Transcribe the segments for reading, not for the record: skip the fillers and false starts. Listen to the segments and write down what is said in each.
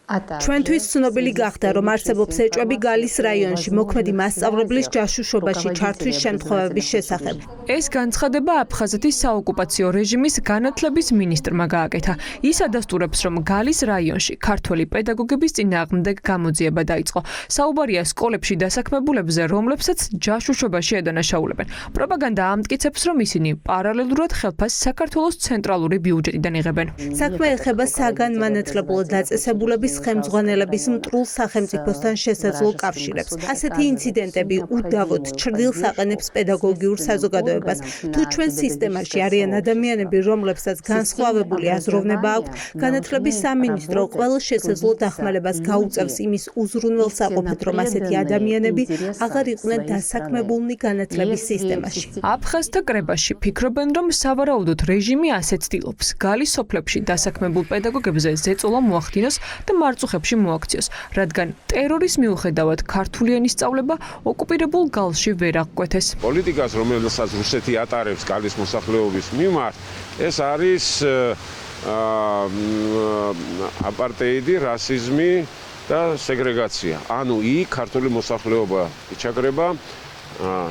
ჩვენთვის ცნობილი გახდა, რომ არსებობს ეჭვები გალის რაიონში მოქმედი მასწავლებლის ჯაშუშობაში ჩართვის შემთხვევების შესახებ. ეს განცხადება აფხაზეთის საოკუპაციო რეჟიმის განათლების მინისტრმა გააკეთა. ის ადასტურებს, რომ გალის რაიონში ქართველი პედაგოგების წინააღმდეგ გამოძიება დაიწყო. საუბარია სკოლებში დასაქმებულებზე, რომლებსაც ჯაშუშობაში ედანაშაულებენ. პროპაგანდა ამტკიცებს, რომ ისინი პარალელურად ხელფასს საქართველოს ცენტრალური ბიუჯეტიდან იღებენ. საქმე ეხება საგანმანათლებლო დაწესებულების ხელმძღვანელების მტრულ სახელმწიფოსთან შესაძლო კავშირებს. ასეთი ინციდენტები უდავოდ ჩრდილს აყენებს პედაგოგიურ საზოგადოებას. თუ ჩვენ სისტემაში არიან ადამიანები, რომლებსაც განსხვავებული აზროვნება აქვთ, განათლების სამინისტრო ყველა შესაძლო დახმარებას გაუწევს იმის უზრუნველსაყოფად, რომ ასეთი ადამიანები აღარ იყვნენ დასაქმებულნი განათლების სისტემაში. აფხაზთა კრებაში ფიქრობენ, რომ სავარაუდოდ რეჟიმი ასეც ცდილობს. გალის სოფლებში დასაქმებულ პედაგოგებზე ზეწოლა მოახდინოს და მარწუხებში მოაქციოს, რადგან ტერორის მიუხედავად ქართული ენის სწავლება ოკუპირებულ გალში ვერ აღკვეთეს. პოლიტიკას, რომელსაც რუსეთი ატარებს გალის მოსახლეობის მიმართ, ეს არის აპარტეიდი, რასიზმი და სეგრეგაცია. ანუ იქ ქართული მოსახლეობა იჩაგრება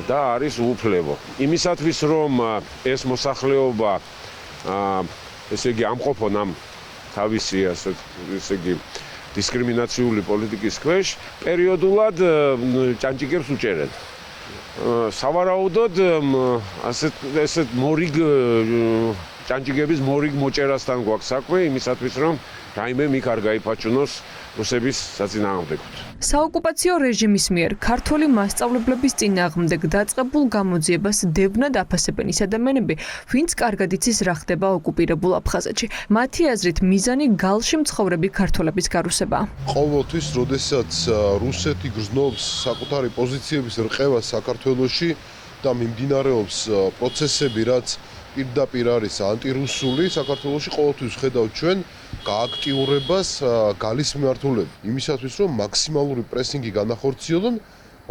და არის უუფლებო. იმისათვის, რომ ეს მოსახლეობა ესე იგი ამყოფონ ამ თავისი ესე იგი დისკრიმინაციული პოლიტიკის ქვეშ, პერიოდულად ჭანჭიკებს უჭერენ. სავარაუდოდ ასეთ მორიგ ჭანჭიკების მორიგ მოჭერასთან გვაქვს საქმე, იმისათვის, რომ რაიმე მიქ არ გაიფაჩუნოს რუსების საწინააღმდეგოდ. საოკუპაციო რეჟიმის მიერ ქართული მასწავლებლების წინააღმდეგ დაწყებულ გამოძიებას დევნად აფასებენ ის ადამიანები, ვინც კარგად იცის რა ხდება ოკუპირებულ აფხაზეთში. მათი აზრით მიზანი გალში მცხოვრები ქართველების გარუსებაა. ყოველთვის, როდესაც რუსეთი გრძნობს საკუთარი პოზიციების რყევას საქართველოში და მიმდინარეობს პროცესები, რაც პირდაპირ არის ანტირუსული, საქართველოში ყოველთვის ხედავთ ჩვენ გააქტიურებას გალის მიმართულებით. იმისათვის, რომ მაქსიმალური პრესინგი განახორციელონ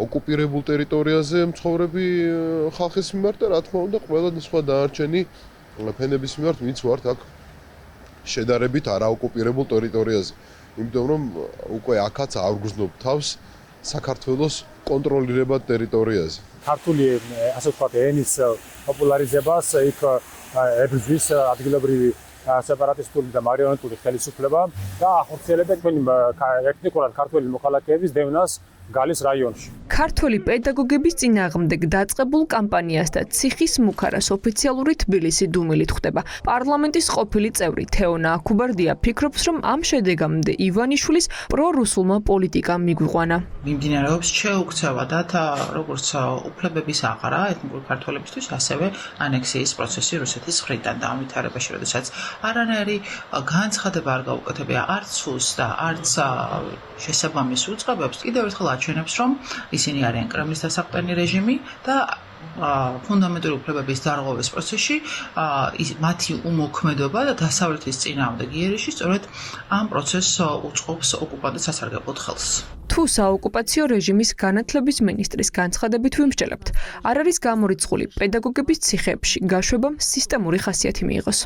ოკუპირებულ ტერიტორიაზე მცხოვრები ხალხის მიმართ და რა თქმა უნდა, ყველა სხვა დანარჩენი ფენების მიმართ, ვინც ვართ აქ შედარებით არაოკუპირებულ ტერიტორიაზე. იმიტომ რომ უკვე აქაც ავრგზნობ თავს საქართველოს კონტროლირებად ტერიტორიაზე. ქართული ასე ვთქვათ ენის პოპულარიზებას იქ ებრძვის ადგილობრივი სეპარატისტული და მარიონეტული ხელისუფლება და ახორციელებენ ეთნიკურად ქართველი მოქალაქეების დევნას გალის რაიონში. ქართველი პედაგოგების წინააღმდეგ დაწყებულ კამპანიას და ციხის მუქარას ოფიციალური თბილისი დუმილით ხვდება. პარლამენტის ყოფილი წევრი თეონა აქუბარდია ფიქრობს, რომ ამ შედეგამდე ივანიშვილის პრორუსულმა პოლიტიკამ მიგვიყვანა. მიმდინარეობს შეუქცევა და როგორც უფლებების აღარა ეთნიკური ქართველებისთვის, ასევე ანექსიის პროცესი რუსეთის მხრიდან და ამ ვითარებაში, როდესაც არანაირი განცხადება არ გაუკეთებია არც სულს და არც შესაბამის უწყებებს, კიდევ ერთხელ აჩვენებს, რომ ისინი არიან კრემლის დასაყრდენი რეჟიმი და ფუნდამენტური უფლებების დარღვევის პროცესში მათი უმოქმედობა და დასავლეთის წინააღმდეგ იერიში სწორედ ამ პროცესს უწყობს ოკუპანტის სასარგებლოდ ხელს. თუ საოკუპაციო რეჟიმის განათლების მინისტრის განცხადებით ვიმსჯელებთ, არ არის გამორიცხული პედაგოგების ციხეებში გაშვებამ სისტემური ხასიათი მიიღოს.